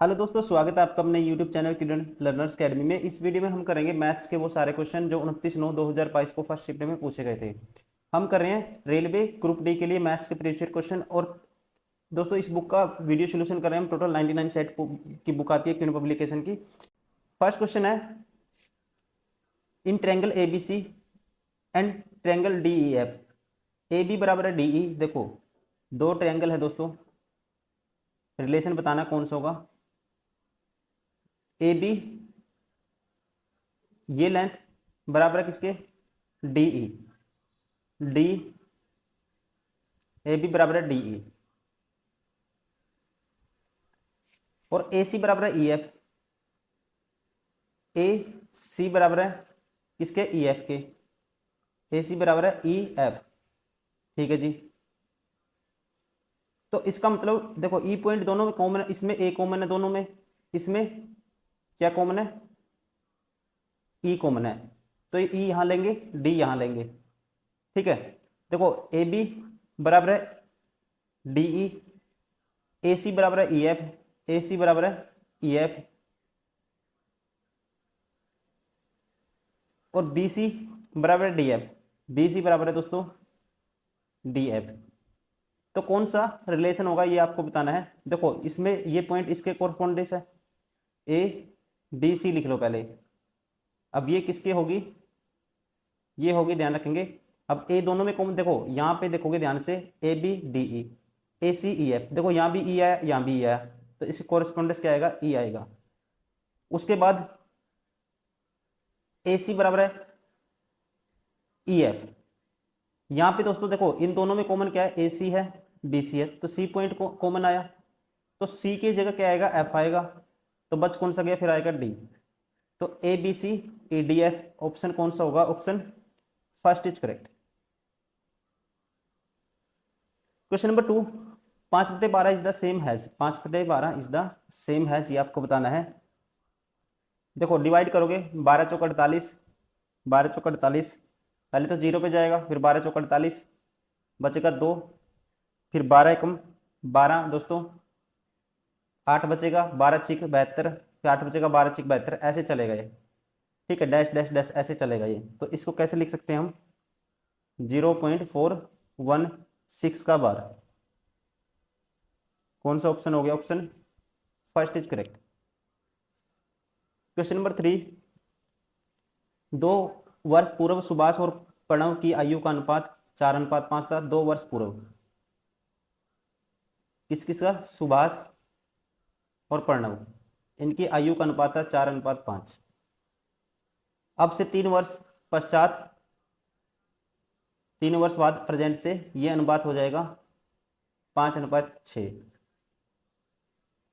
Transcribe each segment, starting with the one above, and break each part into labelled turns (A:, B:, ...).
A: Hello दोस्तों, स्वागत है आपका अपने YouTube चैनल किरण लर्नर्स अकेडमी में। इस वीडियो में हम करेंगे मैथ्स के वो सारे क्वेश्चन जो 29/9/2022 को फर्स्ट शिफ्ट में पूछे गए थे। हम कर रहे हैं रेलवे ग्रुप डी के लिए मैथ्स के प्रीवियस ईयर क्वेश्चन। और दोस्तों इस बुक का वीडियो सोल्यूशन कर रहे हैं हम। टोटल 99 सेट की बुक आती है किरण पब्लिकेशन की। फर्स्ट क्वेश्चन है, in triangle A B C and triangle D E F, A B बराबर है डी ई। देखो दो ट्रायंगल है दोस्तों, रिलेशन बताना कौन सा होगा। ए बी, ये लेंथ बराबर है किसके, D E. D A B बराबर है डी ई। और ए सी बराबर है ई एफ। ए सी बराबर है किसके, ई एफ के। ए सी बराबर है ई एफ। ठीक है जी। तो इसका मतलब देखो ई पॉइंट दोनों में कॉमन है, इसमें ए कॉमन है दोनों में, इसमें क्या कॉमन है, ई कॉमन है। तो ई यहां लेंगे, डी यहां लेंगे। ठीक है। देखो ए बी बराबर है डी ई, ए सी बराबर है ई एफ, ए सी बराबर है ई एफ, और बी सी बराबर है डी एफ। बी सी बराबर है दोस्तों डी एफ। तो कौन सा रिलेशन होगा ये आपको बताना है। देखो इसमें ये पॉइंट इसके कोरस्पोंडेंस है, ए बी सी लिख लो पहले। अब ये किसके होगी, ये होगी, ध्यान रखेंगे। अब ए दोनों में कौन, देखो यहाँ पे देखोगे ध्यान से, A B D E, A C E F. देखो यहाँ भी ई आया, यहाँ भी ई आया, तो इसके कोरस्पोंडेंस क्या आएगा, ई आएगा। उसके बाद ए सी बराबर है ई एफ। यहाँ पे दोस्तों देखो इन दोनों में कॉमन क्या है, ए सी है, बी सी है, तो सी पॉइंट को कॉमन आया, तो सी की जगह क्या आएगा, एफ आएगा। तो बच कौन सा गया, फिर आएगा डी। तो A B C E D F, option कौन सा होगा, option first is correct. Question number 2, 5/12 is the same has, 5/12 is the same has, ये आपको बताना है। देखो डिवाइड करोगे, 12 चौक 48, 12 चौक 48, पहले तो जीरो पे जाएगा, फिर 12 चौक 48, बचेगा 2, फिर 12 एकम 12 दोस्तों, 8 बचेगा, 12 छिक 72, फिर 8 बचेगा, 12 छिक 72, ऐसे चलेगा ये। ठीक है, डैश डैश डैश ऐसे चलेगा ये। तो इसको कैसे लिख सकते हैं हम, 0.416 का बार। कौन सा ऑप्शन हो गया, option first is correct. Question number 3, 2 वर्ष पूर्व सुभाष और प्रणव की आयु का अनुपात 4:5 था। 2 वर्ष पूर्व किस किस का, सुभाष और प्रणव, इनकी आयु का अनुपात था 4:5। अब से 3 वर्ष पश्चात, 3 वर्ष बाद प्रेजेंट से ये अनुपात हो जाएगा 5:6।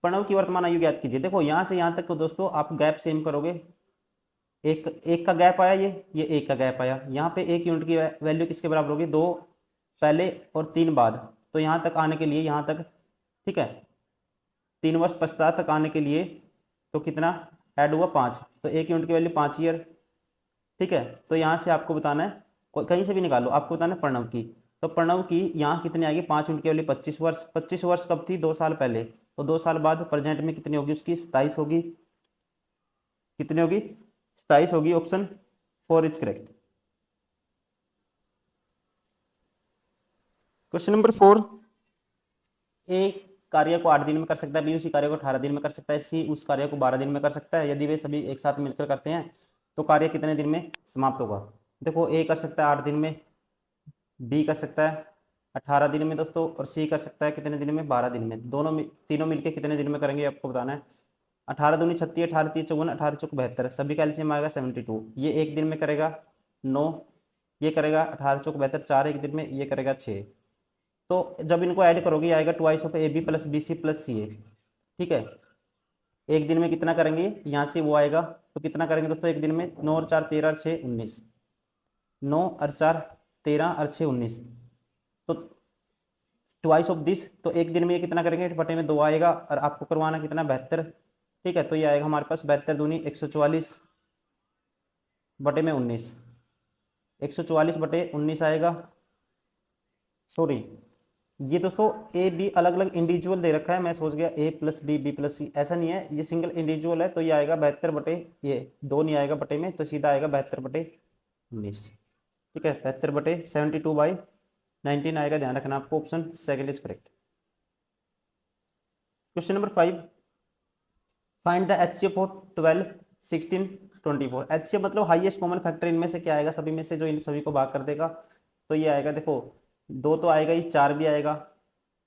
A: प्रणव की वर्तमान आयु ज्ञात कीजिए। देखो यहां से यहां तक तो दोस्तों आप गैप सेम करोगे, एक एक का गैप आया, ये एक का गैप आया। यहाँ पे 1 यूनिट की वैल्यू किसके बराबर होगी, 2 पहले और 3 बाद। तो यहाँ तक आने के लिए, यहाँ तक, ठीक है, 3 वर्ष पश्चात तक आने के लिए तो कितना ऐड हुआ, 5। तो 1 यूनिट की वैल्यू 5 ईयर। ठीक है, तो यहाँ से आपको बताना है, कहीं से भी निकालो, आपको बताना है प्रणव की। तो प्रणव की यहाँ कितनी आएगी, 5 यूनिट की वैल्यू 25 वर्ष। 25 वर्ष कब थी, 2 साल पहले। तो 2 साल बाद प्रेजेंट में कितनी होगी उसकी, 27 होगी। कितनी होगी, 27 होगी। Option 4 is correct. Question number 4, ए कार्य को 8 दिन में कर सकता है, बी उसी कार्य को 18 दिन में कर सकता है, सी उस कार्य को 12 दिन में कर सकता है। यदि वे सभी एक साथ मिलकर करते हैं तो कार्य कितने दिन में समाप्त होगा। देखो ए कर सकता है 8 दिन में, बी कर सकता है 18 दिन में दोस्तों, और सी कर सकता है कितने दिन में, 12 दिन में। तीनों मिलकर कितने दिन में करेंगे आपको बताना है। 18 दूनी 36, 18 तीन 54, 18 चौक 72, सभी का एलसीएम आएगा 72। ये एक दिन में करेगा 9, ये करेगा 18 चौक 72, 4 एक दिन में, ये करेगा 6। तो जब इनको ऐड करोगे आएगा twice of A B plus B C plus C A. ठीक है, एक दिन में कितना करेंगे, यहाँ से वो आएगा, तो कितना करेंगे दोस्तों एक दिन में, 9 और 4 13 और 6 19, 9 और 4 13 और 6 19, तो ट्वाइस ऑफ दिस। तो एक दिन में ये कितना करेंगे, बटे में 2 आएगा, और आपको करवाना कितना, 72। ठीक है, तो ये आएगा हमारे पास 72 दूनी 144 बटे में 19, 144 बटे 19 आएगा, सॉरी ये दोस्तों ए बी अलग अलग इंडिविजुअल दे रखा है, मैं सोच गया ए प्लस बी बी प्लस सी, ऐसा नहीं है, ये सिंगल इंडिविजुअल है, तो ये आएगा 72 बटे, ये दो नहीं आएगा बटे में, तो सीधा आएगा 72/19। ठीक है, 72/72/19 आएगा, ध्यान रखना आपको, option second is correct. Question number 5, find the HCF of 12, 16, 24। HCF मतलब हाईएस्ट कॉमन फैक्टर, इनमें से क्या आएगा, सभी में से जो इन सभी को भाग कर देगा, तो ये आएगा, देखो दो तो आएगा ही, चार भी आएगा,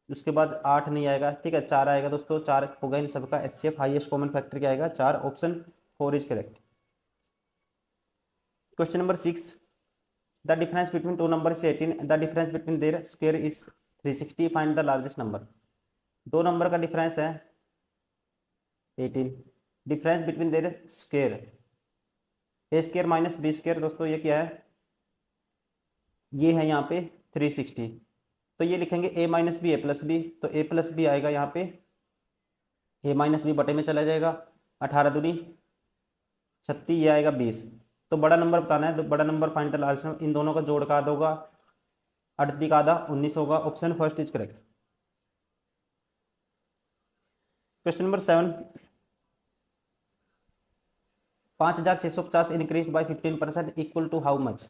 A: उसके बाद 8 नहीं आएगा, ठीक है, 4 आएगा दोस्तों, 4 होगा इन सबका HCF, हाईएस्ट कॉमन फैक्टर क्या आएगा, 4, option 4 is correct. Question number 6, the difference between two number is 18, the difference between their square is 360, find the largest number. दो नंबर का डिफरेंस है 18, difference between their square, A square minus B square, दोस्तों ये क्या है, ये है यहाँ पे 360, तो ये लिखेंगे ए माइनस बी ए प्लस बी, तो ए प्लस बी आएगा यहाँ पे, ए माइनस बी बटे में चला जाएगा, 18 दूनी 36, ये आएगा 20। तो बड़ा नंबर बताना है, तो बड़ा number find the largest number, इन दोनों का जोड़ का आधा होगा, 38 का आधा 19 होगा, option first is correct. Question number 7, 5650 increase by 15% equal to how much.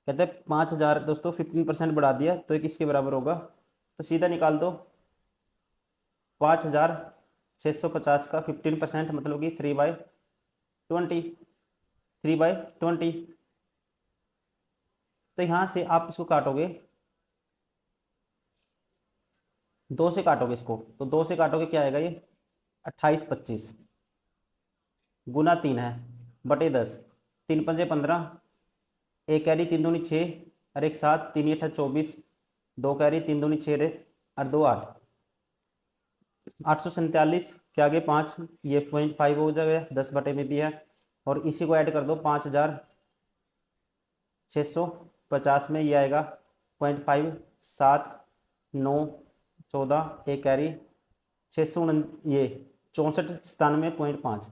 A: कहते हैं 5000 दोस्तों 15% बढ़ा दिया तो ये किसके बराबर होगा, तो सीधा निकाल दो, 5650 का 15% मतलब कि 3/20, 3/20, तो यहाँ से आप इसको काटोगे, दो से काटोगे इसको, तो दो से काटोगे क्या आएगा, ये 28/25 गुना 3 है बटे 10, 3×5 = 15, एक कैरी 3 दूनी 6 और एक 7, 3 × 8 = 24, दो कैरी 3 दूनी 6 और 2 8, 847 के आगे 5, ये 0.5 हो जाएगा, 10 बटे में भी है, और इसी को ऐड कर दो 5650 में, ये आएगा 0.5, 7, 9, 14, एक कैरी 600, ये 64, 97.5,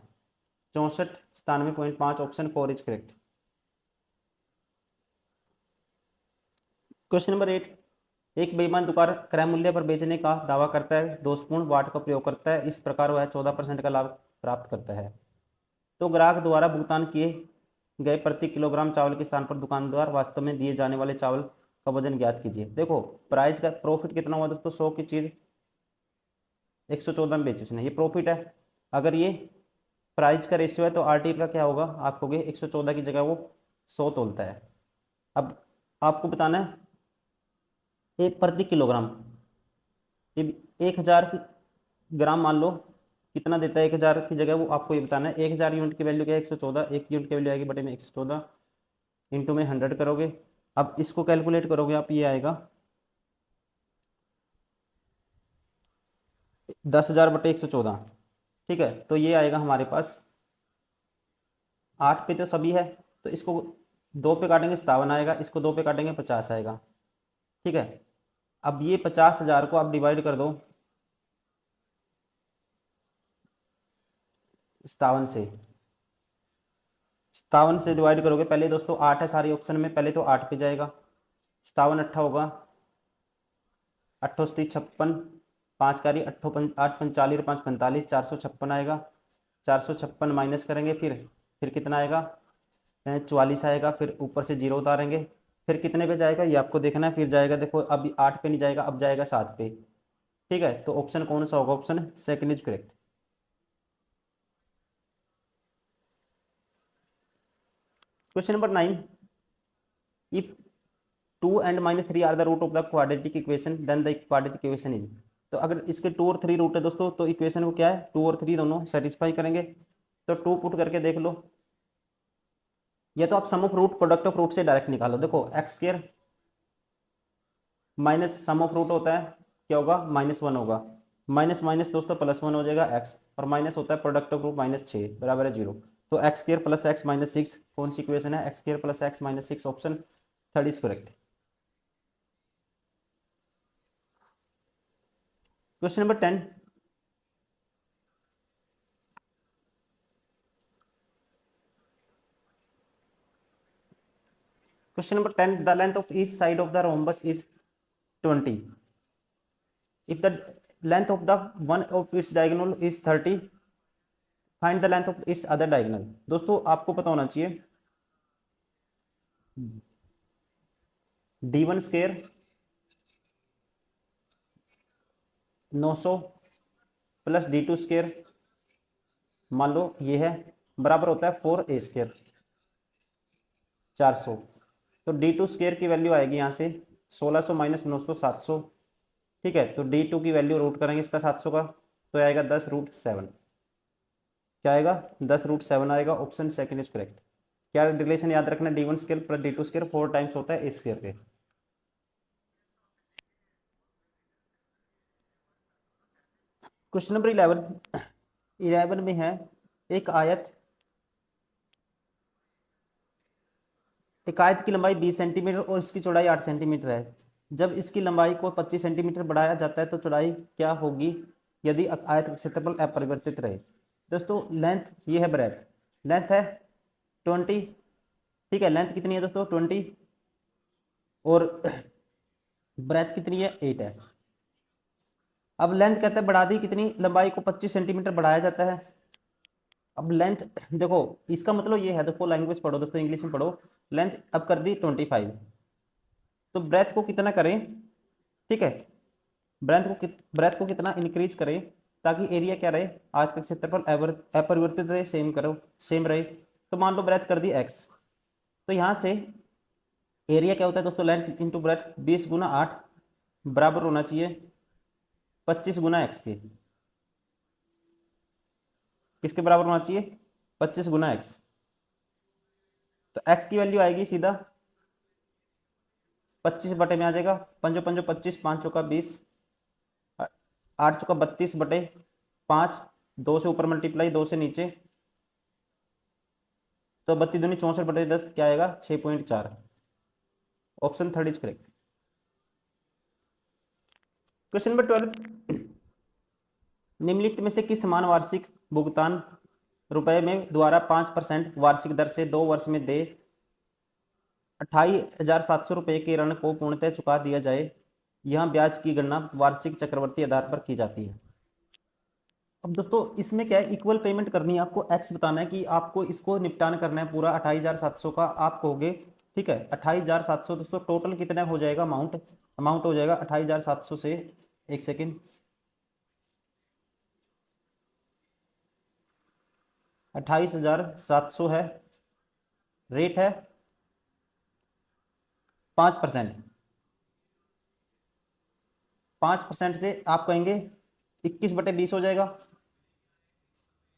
A: 64, 97.5, option 4 is correct. Question number 8, एक बेईमान दुकान क्रय मूल्य पर बेचने का दावा करता है, दोषपूर्ण वाट का प्रयोग करता है, इस प्रकार वह 14% का लाभ प्राप्त करता है, तो ग्राहक द्वारा भुगतान किए गए प्रति किलोग्राम चावल के स्थान पर दुकानदार वास्तव में दिए जाने वाले चावल का वजन ज्ञात कीजिए। देखो प्राइस का प्रॉफिट कितना हुआ दोस्तों, 100 की चीज 114 में बेची उसने, ये प्रॉफिट है। अगर ये प्राइस का रेशियो है तो आरटी का क्या होगा, आप कहोगे 114 की जगह वो 100 तोलता है। अब आपको बताना है ये प्रति किलोग्राम, ये 1000 ग्राम मान लो कितना देता है, 1000 की जगह वो आपको ये बताना है, 1000 यूनिट की वैल्यू क्या है 114, एक यूनिट की वैल्यू आएगी बटे में 114, इंटू में 100 करोगे, अब इसको कैलकुलेट करोगे आप, ये आएगा 10,000/114, ठीक है, तो ये आएगा हमारे पास 8 पे तो सभी है, तो इसको 2 पे काटेंगे 57 आएगा, इसको 2 पे काटेंगे 50 आएगा, ठीक है। अब ये 50,000 को आप डिवाइड कर दो 57 से डिवाइड करोगे, पहले दोस्तों 8 है सारी ऑप्शन में, पहले तो 8 पे जाएगा, 57 अट्ठा होगा, 8×56 5 कारी 8×5 = 45, 5×5 = 45, 456 आएगा, 456 माइनस करेंगे, फिर कितना आएगा 44 आएगा, फिर ऊपर से 0 उतारेंगे, फिर कितने पे जाएगा ये आपको देखना है, फिर जाएगा देखो अब 8 पे नहीं जाएगा, अब जाएगा 7 पे, ठीक है, तो ऑप्शन कौन सा होगा, option second is correct. Question number 9, if 2 and -3 are the root of the quadratic equation then the quadratic equation is, तो अगर इसके 2 और 3 रूट है दोस्तों, तो इक्वेशन को क्या है 2 और 3 दोनों सेटिस्फाई करेंगे, तो 2 पुट करके देख लो, या तो आप sum of root product of root से डायरेक्ट निकालो, देखो x² minus sum of root होता है क्या होगा -1 होगा, माइनस माइनस दोस्तों +1 हो जाएगा x, और माइनस होता है प्रोडक्ट ऑफ रूट -6 बराबर है 0, तो x² + x - 6 कौन सी इक्वेशन है, x² + x - 6, option third is correct. Question number 10, question number 10, the length of each side of the rhombus is 20. If the length of the one of its diagonal is 30, find the length of its other diagonal. दोस्तों आपको पता होना चाहिए d1 square 900 plus d2 square मान लो ये है बराबर होता है 4a स्क्वायर 400। तो d2 स्क्वायर की वैल्यू आएगी यहाँ से 1600 माइनस 900 700। ठीक है, तो d2 की वैल्यू रूट करेंगे इसका 700 का, तो आएगा 10√7। क्या आएगा 10√7 आएगा। Option second is correct. क्या रिलेशन याद रखना, d1 square plus d2 square 4 times होता है a स्क्वायर के। क्वेश्चन नंबर 11 में है एक आयत की लंबाई 20 सेंटीमीटर और इसकी चौड़ाई 8 सेंटीमीटर है। जब इसकी लंबाई को 25 सेंटीमीटर बढ़ाया जाता है तो चौड़ाई क्या होगी यदि आयत का क्षेत्रफल अपरिवर्तित रहे। दोस्तों लेंथ ये है, ब्रेथ लेंथ है 20। ठीक है, लेंथ कितनी है दोस्तों 20 और ब्रेथ कितनी है 8 है। अब लेंथ कहते हैं बढ़ा दी कितनी, लंबाई को 25 सेंटीमीटर बढ़ाया जाता है। अब लेंथ देखो इसका मतलब ये है, देखो लैंग्वेज पढ़ो दोस्तों, इंग्लिश में पढ़ो। लेंथ अब कर दी 25, तो ब्रेथ को कितना करें। ठीक है, ब्रेथ को कितना इंक्रीज करें ताकि एरिया क्या रहे, आयत का क्षेत्रफल अपरिवर्तित रहे, सेम रहे। तो मान लो ब्रेथ कर दी x, तो यहाँ से एरिया क्या होता है दोस्तों, लेंथ इंटू ब्रेथ 20 गुना 8 बराबर होना चाहिए 25 गुना x के। किसके बराबर होना चाहिए 25 गुना x। तो x की वैल्यू आएगी सीधा 25 बटे में आ जाएगा, पंजो पंजो 25, 5 चौका 20, 8 चौका 32 बटे 5, 2 से ऊपर मल्टीप्लाई 2 से नीचे, तो 32 दूनी 64 बटे 10 क्या आएगा 6.4। Option third is correct. Question number 12, निम्नलिखित में से किस समान वार्षिक भुगतान रुपए में द्वारा 5% वार्षिक दर से 2 वर्ष में दे 28,700 रुपये के ऋण को पूर्णतः चुका दिया जाए। यहाँ ब्याज की गणना वार्षिक चक्रवृद्धि आधार पर की जाती है। अब दोस्तों इसमें क्या है, इक्वल पेमेंट करनी है आपको, एक्स बताना है कि आपको इसको निपटान करना है पूरा 28,700 का आप कहोगे। ठीक है, 28,700 दोस्तों टोटल कितना हो जाएगा, अमाउंट हो जाएगा 28,700 से, एक सेकेंड, 28,700 है, रेट है 5%। 5% से आप कहेंगे 21 बटे 20 हो जाएगा।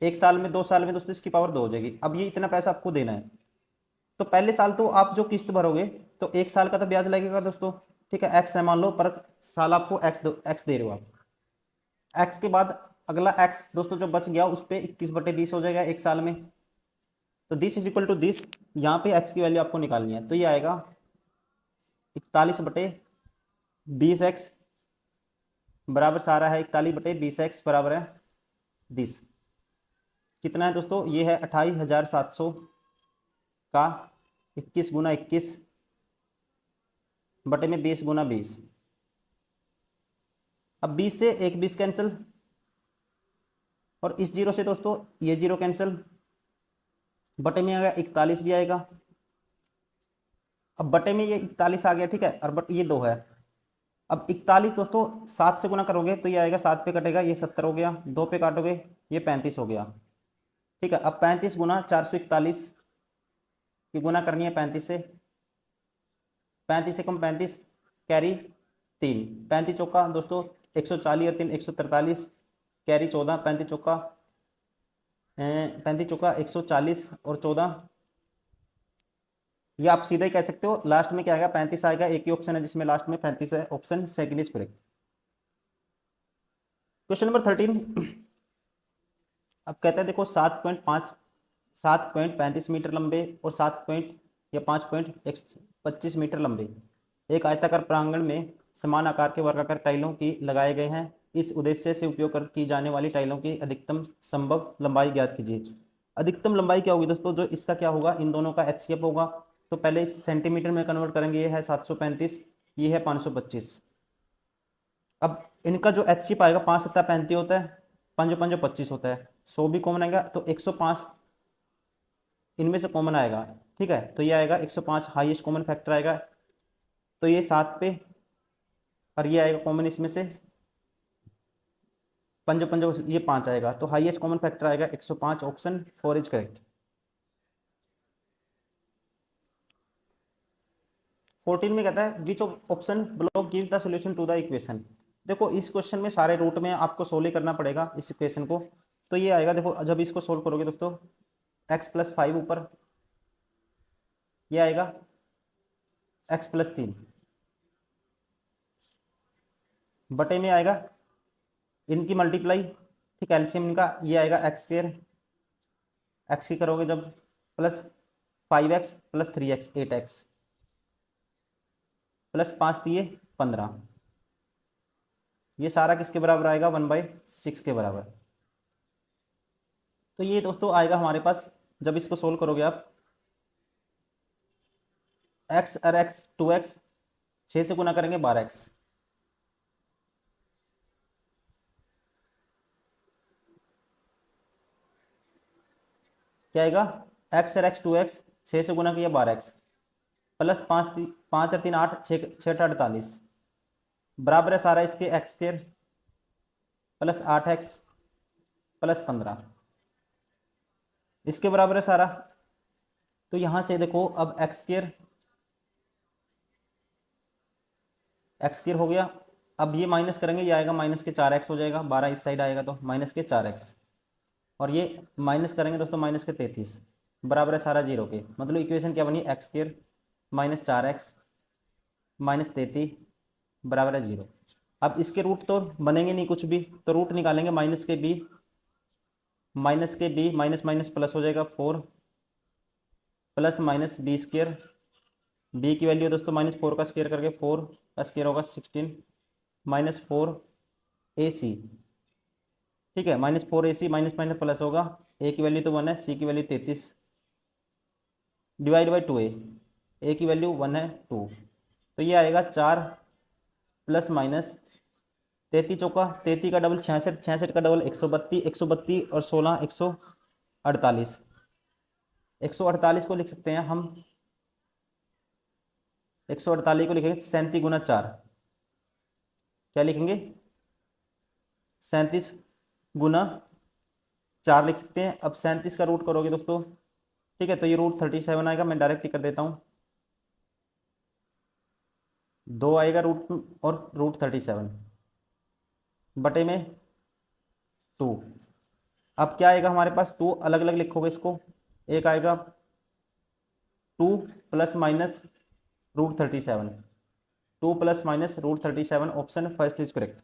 A: एक साल में 2 साल में दोस्तों इसकी पावर 2 हो जाएगी। अब ये इतना पैसा आपको देना है, तो पहले साल तो आप जो किस्त भरोगे तो 1 साल का तो ब्याज लगेगा दोस्तों। ठीक है, एक्स है मान लो, पर साल आपको एक्स दे रहे हो आप। एक्स के बाद अगला एक्स दोस्तों जो बच गया उस पर 21 बटे 20 हो जाएगा एक साल में। तो this is equal to this, यहाँ पे एक्स की वैल्यू आपको निकालनी है, तो ये आएगा 41 बटे 20x बराबर सारा है 41 बटे 20x बराबर है 20। कितना है दोस्तों, ये है 28,700 का 21 गुना 21 बटे में 20 गुना 20। अब 20 से एक 20 कैंसिल, और इस जीरो से दोस्तों ये जीरो कैंसिल, बटे में आएगा 41 भी आएगा। अब बटे में ये 41 आ गया, ठीक है, और बट ये 2 है। अब 41 दोस्तों 7 से गुना करोगे तो ये आएगा, 7 पे कटेगा ये 70 हो गया, 2 पे काटोगे ये 35 हो गया। ठीक है, अब 35 गुना 441 की गुना करनी है 35 से, 35 से कम 35 कैरी 3, 35 चौका दोस्तों 140 और 3 143 कैरी 14, 35 चौका 140 और 14, ये आप सीधा ही कह सकते हो। लास्ट में क्या आएगा 35 आएगा, एक ही ऑप्शन है जिसमें लास्ट में 35 है, option second is correct. Question number 13, अब कहता है देखो 7.35 मीटर लंबे और 5.25 मीटर लंबे एक आयताकार प्रांगण में समान आकार के वर्गाकार टाइलों की लगाए गए हैं। इस उद्देश्य से उपयोग की जाने वाली टाइलों की अधिकतम संभव लंबाई ज्ञात कीजिए। अधिकतम लंबाई क्या होगी दोस्तों, जो इसका क्या होगा, इन दोनों का HCF होगा। तो पहले इस सेंटीमीटर में कन्वर्ट करेंगे, ये है 735, ये है 525। अब इनका जो एच सी पाएगा 5 सत्ता 35 होता है, 5 5 25 होता है, 100 भी कॉमन आएगा तो 105 इनमें से कॉमन आएगा। ठीक है, तो ये आएगा 105 हाईएस्ट कॉमन फैक्टर आएगा, तो ये 7 पे, और ये आएगा कॉमन इसमें से 5 5 ये 5 आएगा, तो हाईएस्ट कॉमन फैक्टर आएगा 105। Option 4 is correct. 14 में कहता है which option below give the solution to the equation. देखो इस क्वेश्चन में सारे रूट में आपको सोल्व करना पड़ेगा इस इक्वेशन को। तो ये आएगा, देखो जब इसको सोल्व करोगे दोस्तों, x+5 ऊपर, ये आएगा x+3 बटे में आएगा इनकी मल्टीप्लाई, ठीक है, एलसीएम इनका, ये आएगा x², x की करोगे जब plus 5x plus 3x 8x plus 5 दिए 15, ये सारा किसके बराबर आएगा 1/6 के बराबर। तो ये दोस्तों आएगा हमारे पास, जब इसको सोल्व करोगे आप, x और x 2x 6 से गुना करेंगे 12x, क्या आएगा, x और x 2x 6 से गुना किया 12x प्लस 5 और 3 8 6 6 48 बराबर है सारा इसके x² प्लस 8x प्लस 15, इसके बराबर है सारा। तो यहां से देखो अब x² हो गया। अब ये माइनस करेंगे, ये आएगा माइनस के 4x हो जाएगा, 12 इस साइड आएगा तो माइनस के 4x, और ये माइनस करेंगे दोस्तों माइनस के 33 बराबर है सारा 0 के। मतलब इक्वेशन क्या बनी, x² माइनस 4x माइनस 33 बराबर है 0। अब इसके रूट तो बनेंगे नहीं कुछ भी, तो रूट निकालेंगे, माइनस के b माइनस माइनस प्लस हो जाएगा 4 प्लस माइनस b², b की वैल्यू दोस्तों -4 का स्क्वायर करके 4 का स्क्वायर होगा 16 -4ac, ठीक है, -4ac माइनस माइनस प्लस होगा, a की वैल्यू तो 1 है, c की value 33 divide by 2a, a की वैल्यू 1 है 2, तो ये आएगा 4 प्लस माइनस 33 चौका 33 का डबल 66, 66 का डबल 132, 132 और 16 148, 148 को लिख सकते हैं हम, 148 को लिखेंगे 37 गुना 4, क्या लिखेंगे 37 गुना 4 लिख सकते हैं। अब 37 का रूट करोगे दोस्तों, ठीक है, तो ये रूट 37 आएगा, मैं डायरेक्ट ही कर देता हूँ, 2 आएगा रूट और रूट 37 बटे में 2। अब क्या आएगा हमारे पास, 2 अलग अलग लिखोगे इसको, एक आएगा 2 plus minus root 37, 2 plus minus root 37, option first is correct.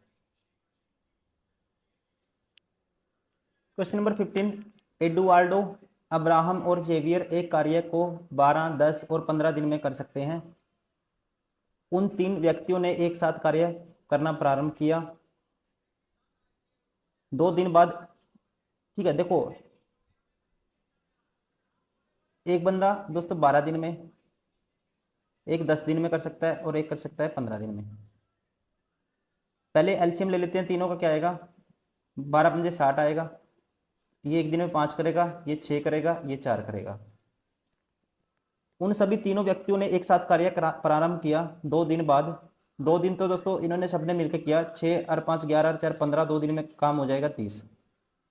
A: Question number 15, Eduardo, Abraham और जेवियर एक कार्य को 12, 10 और 15 दिन में कर सकते हैं। उन 3 व्यक्तियों ने एक साथ कार्य करना प्रारंभ किया 2 दिन बाद। ठीक है, देखो एक बंदा दोस्तों 12 दिन में, एक 10 दिन में कर सकता है और एक कर सकता है 15 दिन में। पहले एलसीएम ले लेते हैं, तीनों का क्या आएगा, 12 पंजे 60 आएगा, ये एक दिन में 5 करेगा, ये 6 करेगा, ये 4 करेगा। उन सभी तीनों व्यक्तियों ने एक साथ कार्य प्रारंभ किया 2 दिन बाद। 2 दिन तो दोस्तों इन्होंने सबने मिलकर किया, 6 और 5 11 और 4 15, 2 दिन में काम हो जाएगा 30।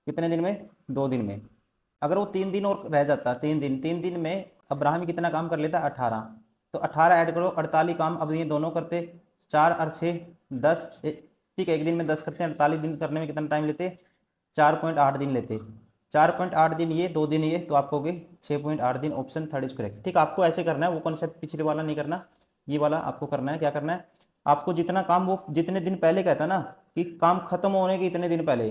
A: कितने दिन में, 2 दिन में। अगर वो 3 दिन और रह जाता, 3 दिन में अब्राहम कितना काम कर लेता, 18, तो 18 ऐड करो 48 काम अब ये दोनों करते, 4 और 6 10, ठीक है, एक दिन में 10 करते हैं, 48 दिन करने में कितना टाइम लेते, 4.8 दिन लेते, 4.8 दिन ये, 2 दिन ये, तो आपको हो गए 6.8 दिन, ऑप्शन थर्ड इज करेक्ट। ठीक, आपको ऐसे करना है, वो कॉन्सेप्ट पिछले वाला नहीं करना, ये वाला आपको करना है। क्या करना है आपको, जितना काम वो जितने दिन पहले कहता ना कि काम खत्म होने के इतने दिन पहले,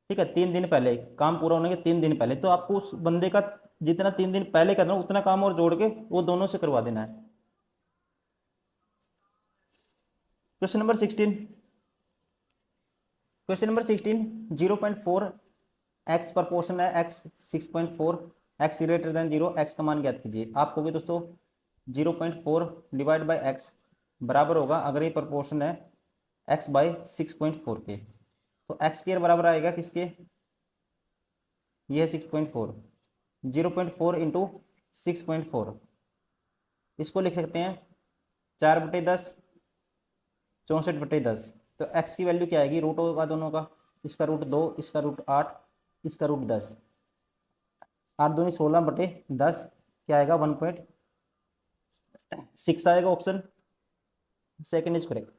A: ठीक है, 3 दिन पहले, काम पूरा होने के 3 दिन पहले, तो आपको उस बंदे का जितना 3 दिन पहले कहता हूँ उतना काम और जोड़ के वो दोनों से करवा देना है। Question number 16, question number 16, 0.4 x proportion है x 6.4, x greater than 0, x का मान ज्ञात कीजिए। आप कहोगे दोस्तों 0.4 डिवाइड बाई एक्स बराबर होगा, अगर ये प्रपोर्शन है एक्स बाई 6.4 के। तो एक्स स्क्वायर बराबर आएगा किसके, ये है 6.4, 0.4 इंटू 6.4, इसको लिख सकते हैं 4/10, 64/10। तो एक्स की वैल्यू क्या आएगी, रूट होगा दोनों का, इसका रूट 2, इसका रूट 8, इसका रूट 10, 8 दूनी 16/10, क्या आएगा 1.6 आएगा, option second is correct.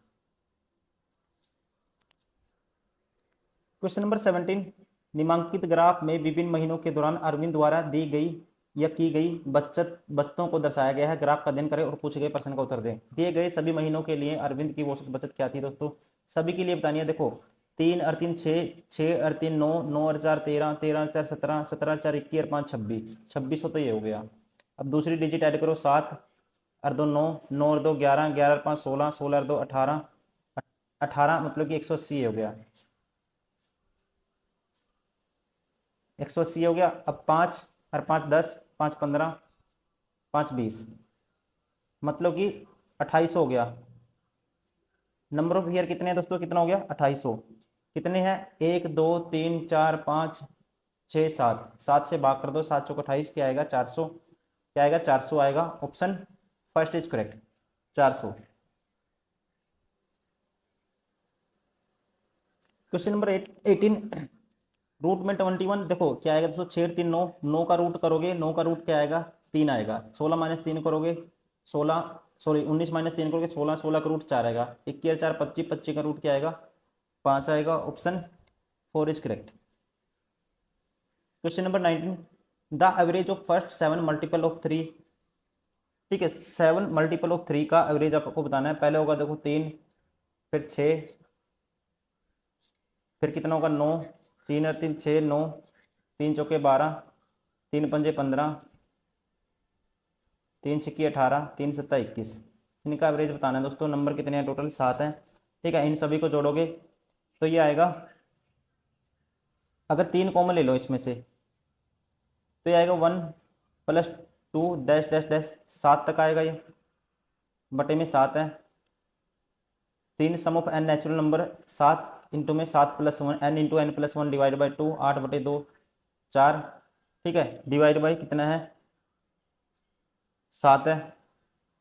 A: Question number 17, निम्नांकित ग्राफ में विभिन्न महीनों के दौरान अरविंद द्वारा दी गई या की गई बचतों को दर्शाया गया है। ग्राफ का अध्ययन करें और पूछे गए प्रश्न का उत्तर दें। दिए गए सभी महीनों के लिए अरविंद की औसत बचत क्या थी दोस्तों, सभी के लिए बतानी है। देखो 3 और 3 6, 6 और 3 9, 9 और 4 13, 13 और 4 17, 17 और 4 21 और 5 26, 2600 तो ये हो गया। अब दूसरी डिजिट ऐड करो, 7 और 2 9, 9 और 2 11, 11 और 5 16, 16 और 2 18, 18 मतलब कि 180 हो गया, 180 हो गया। अब 5 और 5 10, 5 15, 5 20, मतलब कि 2800 हो गया। नंबर ऑफ ईयर कितने हैं दोस्तों, कितना हो गया 2800, कितने हैं 1 2 3 4 5 6 7, 7 से भाग कर दो, 7 चौक 28, क्या आएगा 400, क्या आएगा 400 आएगा, option first is correct 400। Question number 18, root में 21, देखो क्या आएगा दोस्तों 6 3 9, 9 का रूट करोगे, 9 का रूट क्या आएगा 3 आएगा, 16 माइनस 3 करोगे 16, सॉरी 19 माइनस 3 करोगे 16, 16 का रूट 4 आएगा, 21 और 4 25, 25 का रूट क्या आएगा 5 आएगा, option 4 is correct. Question number 19, the average of first 7 multiple of 3, ठीक है 7 मल्टीपल ऑफ 3 का एवरेज आपको बताना है। पहले होगा देखो 3, फिर 6, फिर कितना होगा 9, 3 और 3 6, 9, 3 चौके 12, 3 पंजे 15, 3 छिक्की 18, 3 सत्ता 21, इनका एवरेज बताना है दोस्तों। नंबर कितने हैं टोटल 7 हैं, ठीक है। इन सभी को जोड़ोगे तो ये आएगा, अगर 3 कॉमन ले लो इसमें से तो ये आएगा 1 प्लस 2 डैश डैश डैश 7 तक आएगा, ये बटे में 7 है। 3 sum of N natural number, 7 into में 7 plus 1, N into N plus 1 divide by 2, 8/2 4, ठीक है, डिवाइड बाई कितना है 7 है,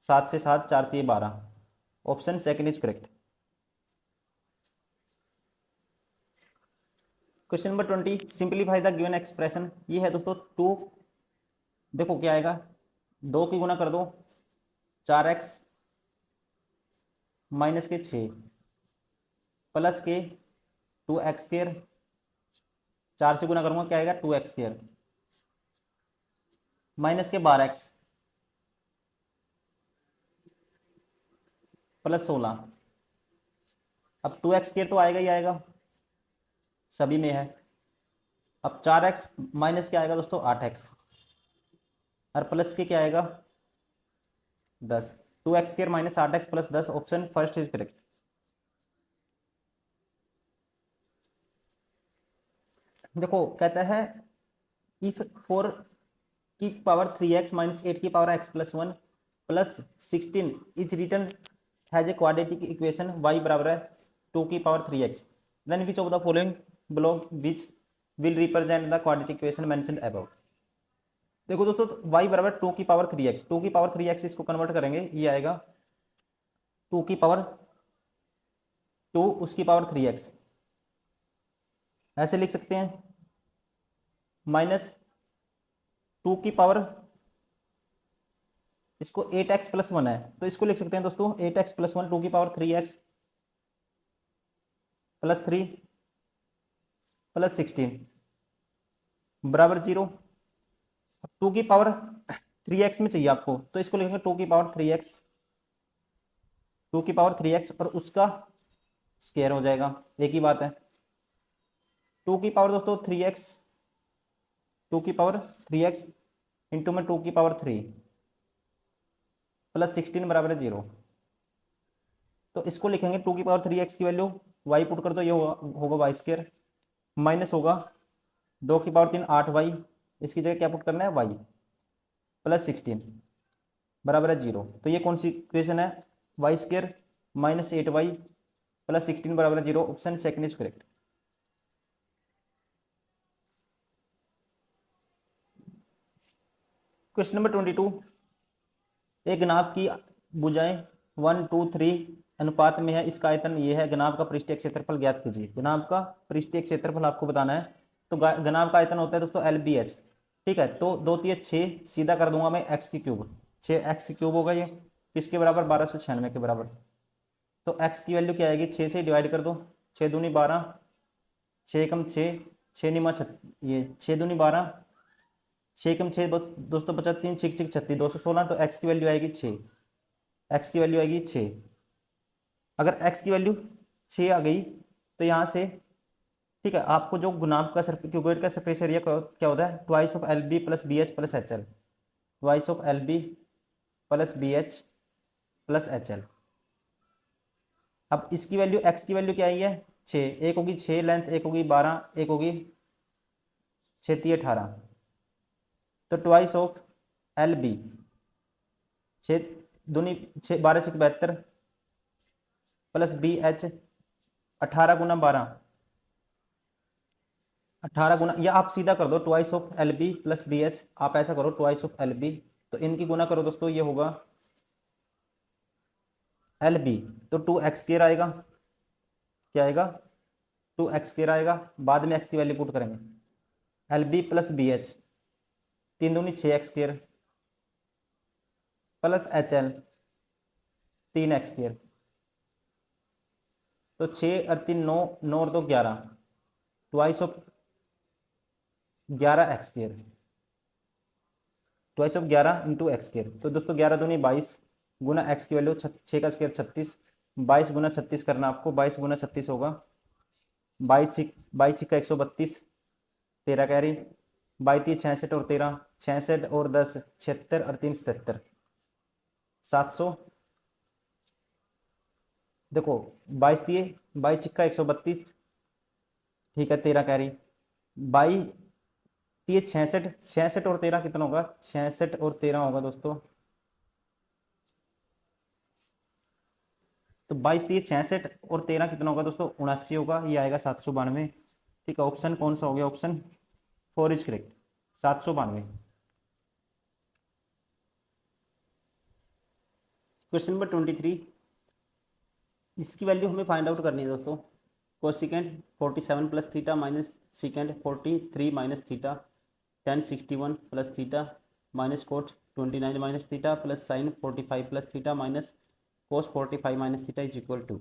A: 7 से 7 4 3 12, option second is correct. Question number 20, simplify the given expression, ये है दोस्तों 2, देखो क्या आएगा 2 की गुना कर दो 4x माइनस के 6 प्लस के 2x स्क्वायर, 4 से गुना करूंगा क्या आएगा 2x स्क्वायर, माइनस के 12x प्लस 16। अब 2x स्क्वायर तो आएगा ही आएगा, सभी में है। अब 4x माइनस क्या आएगा दोस्तों 8x, और प्लस के क्या आएगा 10, 2x square minus 8x plus 10, option first is correct. देखो कहता है इफ 4 की पावर 3x माइनस 8 की power x plus 1 plus 16 is return has a quadratic equation y बराबर है 2 की power 3x, then which of the following block which will represent the quadratic equation mentioned above. देखो दोस्तों y बराबर 2 की power 3x, 2 की power 3x इसको convert करेंगे, ये आएगा 2 की पावर 2 उसकी पावर 3x, ऐसे लिख सकते हैं, माइनस 2 की पावर, इसको 8x प्लस 1 है तो इसको लिख सकते हैं दोस्तों 8x प्लस 1, 2 की पावर 3x प्लस 3 प्लस 16 बराबर 0। 2 की पावर 3x में चाहिए आपको तो इसको लिखेंगे 2 की पावर 3x, 2 की पावर 3x और उसका स्क्वायर हो जाएगा, एक ही बात है। 2 की पावर दोस्तों 3x, 2 की पावर 3x इंटू में 2 की पावर 3 प्लस 16 बराबर है 0। तो इसको लिखेंगे 2 की पावर 3x की वैल्यू y पुट कर दो, ये होगा वाई स्क्वायर, माइनस होगा 2 की पावर 3 8y, इसकी जगह क्या पुट करना है y प्लस 16 बराबर है 0। तो ये कौन सी इक्वेशन है, y square minus 8y plus 16 बराबर 0, option second is correct. Question number 22, एक नाभ की भुजाएं 1 2 3 अनुपात में है, इसका आयतन ये है, घनाभ का पृष्ठीय क्षेत्रफल ज्ञात कीजिए। घनाभ का पृष्ठीय क्षेत्रफल आपको बताना है। तो घनाभ का आयतन होता है दोस्तों LBH, ठीक है। तो 2 3 6 सीधा कर दूंगा मैं x की क्यूब, 6x क्यूब होगा ये, किसके बराबर 1296 के बराबर। तो x की वैल्यू क्या आएगी, 6 से डिवाइड कर दो, 6 दूनी 12, 6 कम 6, 6 निमा ये 6 दूनी 12, 6 कम 6 दोस्तों 35, 6 6 36, 216। तो x की वैल्यू आएगी 6, x की वैल्यू आएगी 6। अगर x की वैल्यू 6 आ गई तो यहाँ से, ठीक है, आपको जो गुनाब का क्यूबॉइड का सरफेस एरिया क्या होता है, twice of LB plus BH plus HL, twice of LB plus BH plus HL। अब इसकी वैल्यू x की वैल्यू क्या आई है 6, एक होगी 6 लेंथ, एक होगी 12, एक होगी 6 3 18। तो ट्वाइस ऑफ LB 6 दूनी 6 12 6 72 प्लस BH 18 गुना 12, 18 गुना, या आप सीधा कर दो twice of LB plus BH, आप ऐसा करो ट्वाइस ऑफ LB, तो इनकी गुना करो दोस्तों, ये होगा LB, तो 2x² आएगा, क्या आएगा 2x² आएगा। बाद में x की वैल्यू पुट करेंगे, LB प्लस BH 3 दूनी 6x² प्लस HL 3x², तो 6 और 3 9, 9 और 2 11, twice of 11x², twice of 11 into x²। तो दोस्तों 11 दूनी 22 गुना x की वैल्यू 6 का स्क्वायर 36, 22 गुना 36 करना आपको, 22 गुना 36 होगा 22 का 132, 13 कैरी, 22 66 और 13, 66 और 10 76 और 3 77, 700। देखो 22 दिए, 22 का 132, ठीक है 13 कैरी, 22 दिए 66, 66 और 13 कितना होगा, 66 और 13 होगा दोस्तों, तो 22 दिए 66 और 13 कितना होगा दोस्तों 79 होगा, ये आएगा 792, ठीक है। ऑप्शन कौन सा हो गया, option 4 is correct, 792। Question number 23, इसकी वैल्यू हमें फाइंड आउट करनी है दोस्तों। Cosecant 47 plus theta minus secant 43 minus theta, tan 61 plus theta minus cot 29 minus theta plus sine 45 plus theta minus cos 45 minus theta is equal to.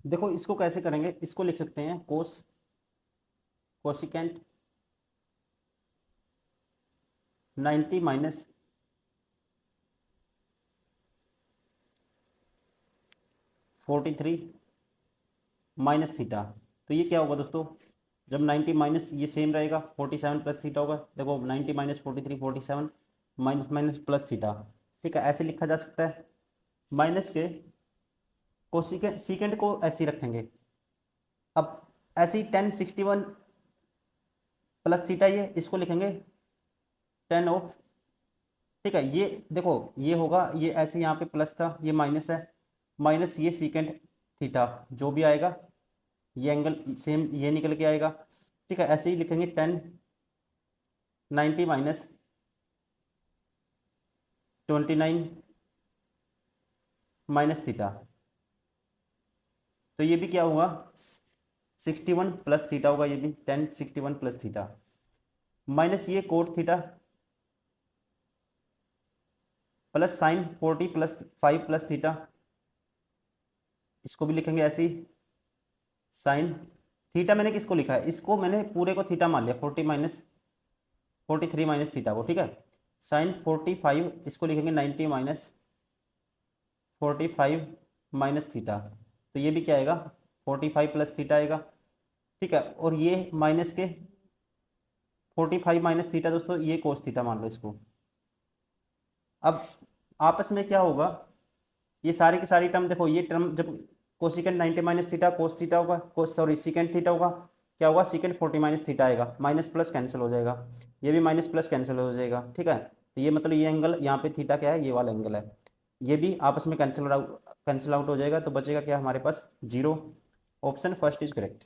A: देखो इसको कैसे करेंगे, इसको लिख सकते हैं कोसिकेंट 90 माइनस 43 माइनस थीटा। तो ये क्या होगा दोस्तों, जब 90 माइनस ये सेम रहेगा 47 प्लस थीटा होगा, देखो 90 minus 43 47 minus minus plus theta, ठीक है, ऐसे लिखा जा सकता है। माइनस के कोसिकेंट सीकेंट को ऐसे ही रखेंगे। अब ऐसे ही tan 61 प्लस थीटा, ये इसको लिखेंगे tan ऑफ, ठीक है। ये देखो ये होगा, ये ऐसे यहाँ पे प्लस था, ये माइनस है, माइनस ये सीकेंट थीटा जो भी आएगा, ये एंगल सेम ये निकल के आएगा, ठीक है। ऐसे ही लिखेंगे tan 90 माइनस 29 माइनस थीटा, तो ये भी क्या होगा 61 प्लस थीटा होगा, ये भी tan 61 प्लस थीटा माइनस ये cot theta plus sign 40 plus 5 plus theta, इसको भी लिखेंगे ऐसे ही साइन थीटा। मैंने किसको लिखा है, इसको मैंने पूरे को थीटा मान लिया, 40 माइनस 43 माइनस थीटा को, ठीक है। साइन 45 इसको लिखेंगे 90 माइनस 45 माइनस थीटा, तो ये भी क्या आएगा 45 प्लस थीटा आएगा, ठीक है। और ये माइनस के 45 माइनस थीटा दोस्तों, ये कोस थीटा मान लो इसको। अब आपस में क्या होगा, ये सारी की सारी टर्म देखो, ये टर्म जब cosecant 90 minus theta cos theta होगा, कोस सॉरी सीकेंट थीटा होगा, क्या होगा सीकेंट 40 माइनस थीटा आएगा, माइनस प्लस कैंसिल हो जाएगा, ये भी माइनस प्लस कैंसिल हो जाएगा, ठीक है। तो ये मतलब ये एंगल यहाँ पे थीटा क्या है, ये वाला एंगल है, ये भी आपस में कैंसिल आउट हो जाएगा, तो बचेगा क्या हमारे पास 0। Option first is correct.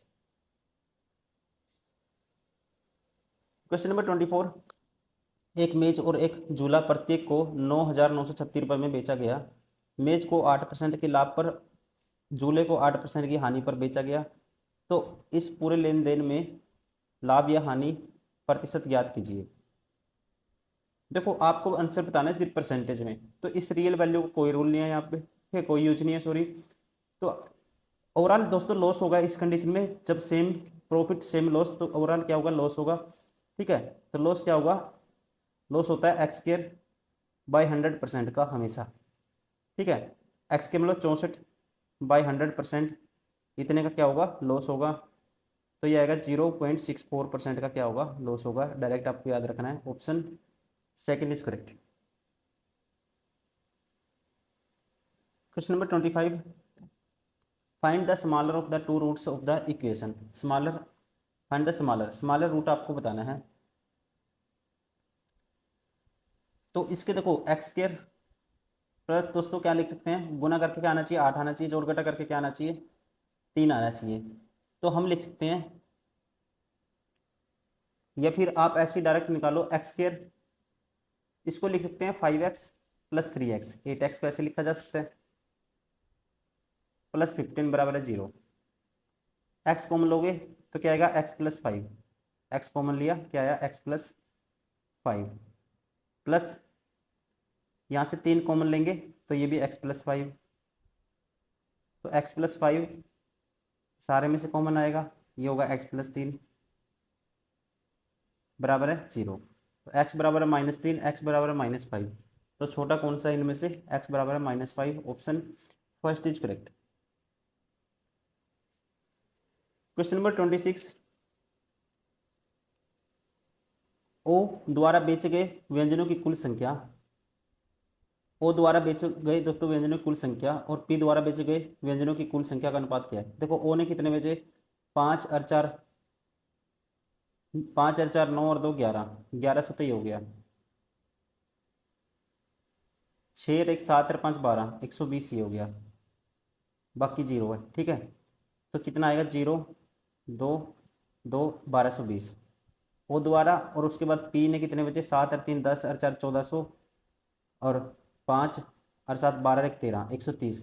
A: Question number 24, एक मेज और एक झूला प्रत्येक को 9,936 रुपये में बेचा गया। मेज को 8% के लाभ पर, झूले को 8% की हानि पर बेचा गया। तो इस पूरे लेन देन में लाभ या हानि प्रतिशत ज्ञात कीजिए। देखो आपको आंसर बताना है सिर्फ परसेंटेज में, तो इस रियल वैल्यू को कोई रूल नहीं है यहाँ पे, ठीक है, कोई यूज नहीं है, सॉरी। तो ओवरऑल दोस्तों लॉस होगा इस कंडीशन में, जब सेम प्रॉफिट सेम लॉस, तो ओवरऑल क्या होगा, लॉस होगा। ठीक है, तो लॉस क्या होगा, लॉस होता है एक्स स्क्वायर बाई 100% का हमेशा। ठीक है, एक्स के मतलब 64/100%, इतने का क्या होगा, लॉस होगा। तो ये आएगा 0.64% का क्या होगा, लॉस होगा। डायरेक्ट आपको याद रखना है, option second is correct. Question number 25, find the smaller of the two roots of the equation. Smaller, find the smaller, smaller root आपको बताना है। तो इसके देखो एक्स स्क्वायर प्लस दोस्तों क्या लिख सकते हैं, गुना करके क्या आना चाहिए, 8 आना चाहिए, जोड़ घटा करके क्या आना चाहिए, 3 आना चाहिए। तो हम लिख सकते हैं, या फिर आप ऐसे डायरेक्ट निकालो एक्स स्क्वायर, इसको लिख सकते हैं 5x प्लस 3x, 8x को ऐसे लिखा जा सकता है, प्लस 15 बराबर है 0। एक्स कॉमन लोगे तो क्या आएगा, x+5, एक्स कॉमन लिया क्या आया, x+5, प्लस यहाँ से 3 कॉमन लेंगे तो ये भी x+5, तो x+5 सारे में से कॉमन आएगा, ये होगा x+3 बराबर है 0। तो x बराबर है -3, x बराबर है -5, तो छोटा कौन सा इनमें से, x बराबर है -5, option first is correct. Question number 26, ओ द्वारा बेचे गए व्यंजनों की कुल संख्या, ओ द्वारा बेचे गए दोस्तों व्यंजनों की कुल संख्या और पी द्वारा बेचे गए व्यंजनों की कुल संख्या का अनुपात क्या है। देखो ओ ने कितने बेचे, 5 और 4, 5 और 4 9 और 2 11, 1100 तो ही हो गया। 6 और 1 7 और 5 12, 120 ही हो गया, बाकी 0 है। ठीक है, तो कितना आएगा, 0 2 2 1220 ओ द्वारा, और उसके बाद पी ने कितने बचे, 7 और 3 10 और 4 1400, और 5 और 7 12 और 1 13, 130,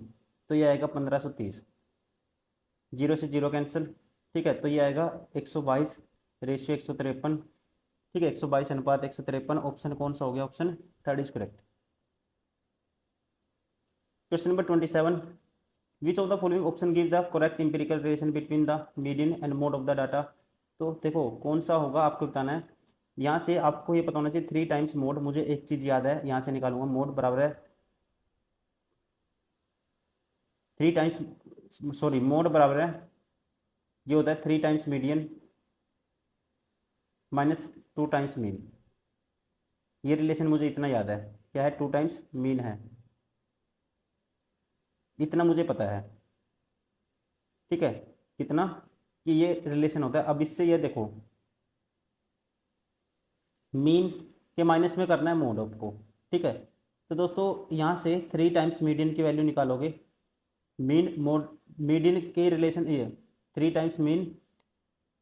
A: तो ये आएगा 1530, 0 से 0 कैंसिल। ठीक है, तो ये आएगा 122 रेशियो 153। ठीक है, 122 अनुपात 153, ऑप्शन कौन सा हो गया, option third is correct. Question number 27, which of the following option give the correct empirical relation between the median and mode of the data. तो देखो कौन सा होगा आपको बताना है। यहाँ से आपको ये पता होना चाहिए 3 टाइम्स मोड, मुझे एक चीज़ याद है, यहाँ से निकालूंगा, मोड बराबर है 3 टाइम्स, सॉरी मोड बराबर है, ये होता है 3 times median minus 2 times mean. ये रिलेशन मुझे इतना याद है, क्या है, 2 टाइम्स मीन है, इतना मुझे पता है। ठीक है, कितना कि ये रिलेशन होता है। अब इससे ये देखो, मीन के माइनस में करना है मोड ऑफ को। ठीक है, तो दोस्तों यहाँ से 3 टाइम्स मीडियन की वैल्यू निकालोगे, मीन मोड, मीडियन के रिलेशन ये 3 times mean,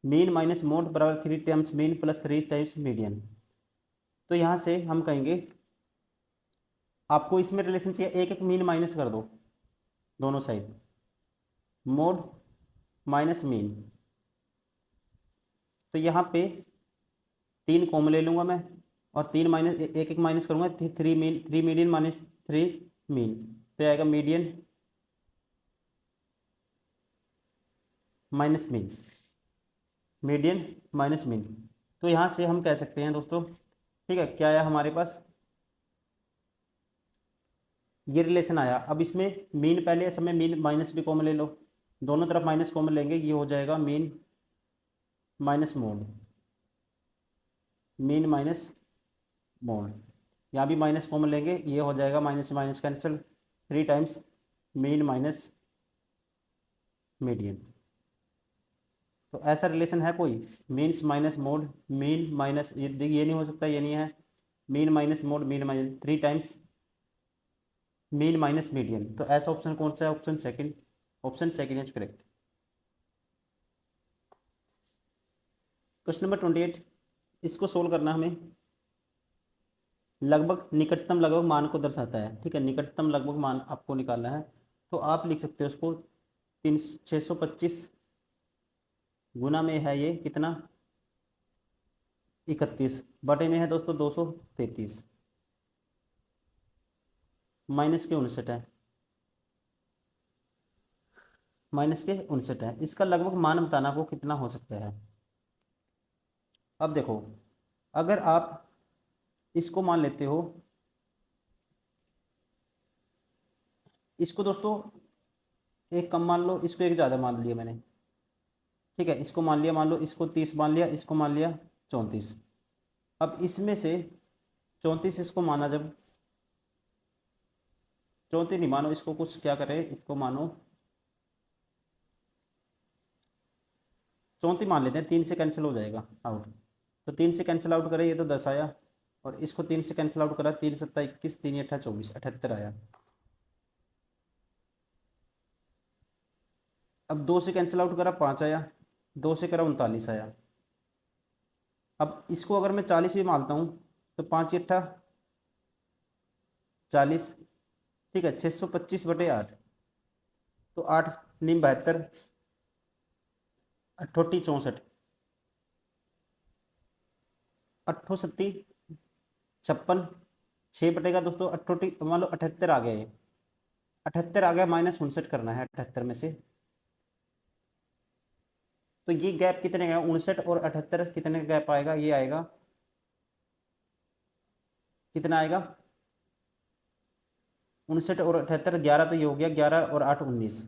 A: mean minus mode बराबर 3 times mean plus 3 times median. तो यहाँ से हम कहेंगे आपको इसमें रिलेशन चाहिए, एक एक मीन माइनस कर दो दोनों साइड, मोड माइनस मीन। तो यहाँ पे 3 कॉमन ले लूँगा मैं, और 3 माइनस एक एक माइनस करूँगा, 3 मीन, 3 मीडियन माइनस 3 मीन, तो आएगा median minus mean, median minus mean. तो यहाँ से हम कह सकते हैं दोस्तों, ठीक है, क्या आया हमारे पास, ये रिलेशन आया। अब इसमें मीन पहले, समय मीन माइनस भी कॉमन ले लो, दोनों तरफ माइनस कॉमन लेंगे, ये हो जाएगा mean minus mode, mean minus mode. यहाँ भी माइनस कॉमन लेंगे, ये हो जाएगा minus minus cancel, 3 times mean minus median. तो ऐसा रिलेशन है कोई, means minus mode, mean minus, ये नहीं हो सकता, ये नहीं है, mean minus mode, mean minus 3 times mean minus median, तो ऐसा ऑप्शन कौन सा है? Option second, option second is correct. Question number 28, इसको सोल्व करना हमें। लगभग निकटतम लगभग मान को दर्शाता है, ठीक है, निकटतम लगभग मान आपको निकालना है। तो आप लिख सकते हो उसको 625 गुना में है ये कितना 31, बटे में है दोस्तों 233, माइनस के 59 है, माइनस के 59 है। इसका लगभग मान बताना आपको कितना हो सकता है। अब देखो, अगर आप इसको मान लेते हो, इसको दोस्तों एक कम मान लो, इसको एक ज़्यादा मान लिया मैंने, ठीक है, इसको मान लिया, मान लो इसको 30 मान लिया, इसको मान लिया 34। अब इसमें से 34 इसको माना, जब 34 नहीं मानो, इसको कुछ क्या करें, इसको मानो 34 मान लेते हैं, 3 से कैंसिल हो जाएगा आउट, तो 3 से कैंसिल आउट करें, ये तो 10 आया, और इसको 3 से कैंसिल आउट करा, 3 सत्ता 21, 3 अट्ठा 24, 78 आया। अब 2 से कैंसिल आउट करा, 5 आया, 2 से करा 39 आया। अब इसको अगर मैं 40 भी मानता हूँ, तो 5 अट्ठा 40, ठीक है, 625 बटे 8, तो 8 निम 72, अठोटी 64, अट्ठो सत्ती 56, 6 बटेगा दोस्तों अठोटी, मान लो 78 आ गया, ये 78 आ गया, माइनस 59 करना है 78 में से। तो ये गैप कितने का, 59 और 78 कितने का गैप आएगा, ये आएगा कितना आएगा, 59 और 78, 11, तो ये हो गया 11 और 8 19,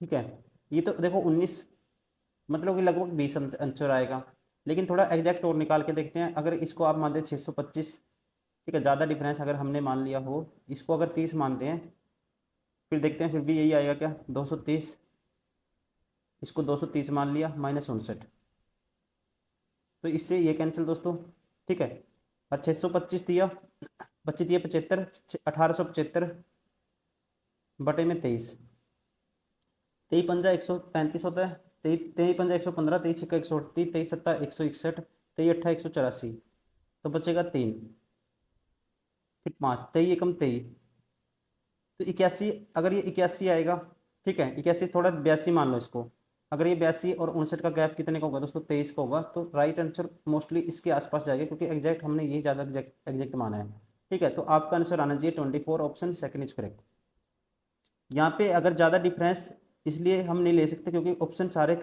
A: ठीक है। ये तो देखो 19, मतलब कि लगभग 20 अंतर आएगा। लेकिन थोड़ा एग्जैक्ट और निकाल के देखते हैं। अगर इसको आप मानते हैं 625, ठीक है, ज़्यादा डिफरेंस अगर हमने मान लिया हो, इसको अगर 30 मानते हैं, फिर देखते हैं, फिर भी यही आएगा क्या, 230, इसको 230 मान लिया, माइनस 59, तो इससे ये कैंसिल दोस्तों, ठीक है। और 625 दिया, बच्चे दिए 75, 1875 बटे में 23, 23 पंजा 135 होता है, 23 पंजा 115, 23 छक्का 138, 23 सत्ता 161, 23 अट्ठा 184, तो बचेगा 3, फिर 5, 23 एकम 23, तो 81, अगर ये 81 आएगा, ठीक है, 81 थोड़ा 82 मान लो इसको, अगर ये 82 और 59 का गैप कितने का होगा दोस्तों, 23 का होगा, तो राइट आंसर मोस्टली इसके आसपास जाएगा, क्योंकि एग्जैक्ट हमने यही ज़्यादा एग्जैक्ट माना है, ठीक है। तो आपका आंसर आना चाहिए 24, ऑप्शन सेकंड इज करेक्ट। यहाँ पे अगर ज़्यादा डिफरेंस इसलिए हम नहीं ले सकते क्योंकि ऑप्शन सारे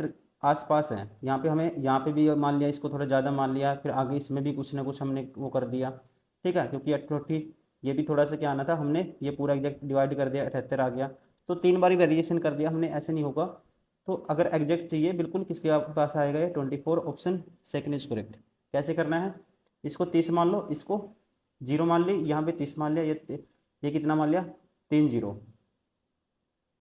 A: आसपास हैं। यहाँ पे हमें, यहाँ पे भी मान लिया, इसको थोड़ा ज़्यादा मान लिया, फिर आगे इसमें भी कुछ ना कुछ हमने वो कर दिया, ठीक है, क्योंकि 68 ये भी थोड़ा सा क्या आना था, हमने ये पूरा एग्जैक्ट डिवाइड कर दिया, 78 आ गया, तो 3 बारी वेरिएशन कर दिया हमने, ऐसे नहीं होगा। तो अगर एग्जैक्ट चाहिए बिल्कुल, किसके आपके पास आएगा ये 24, ऑप्शन सेकंड इज करेक्ट। कैसे करना है, इसको 30 मान लो, इसको 0 मान ली, यहाँ पे 30 मान लिया, ये कितना मान लिया, 3 0,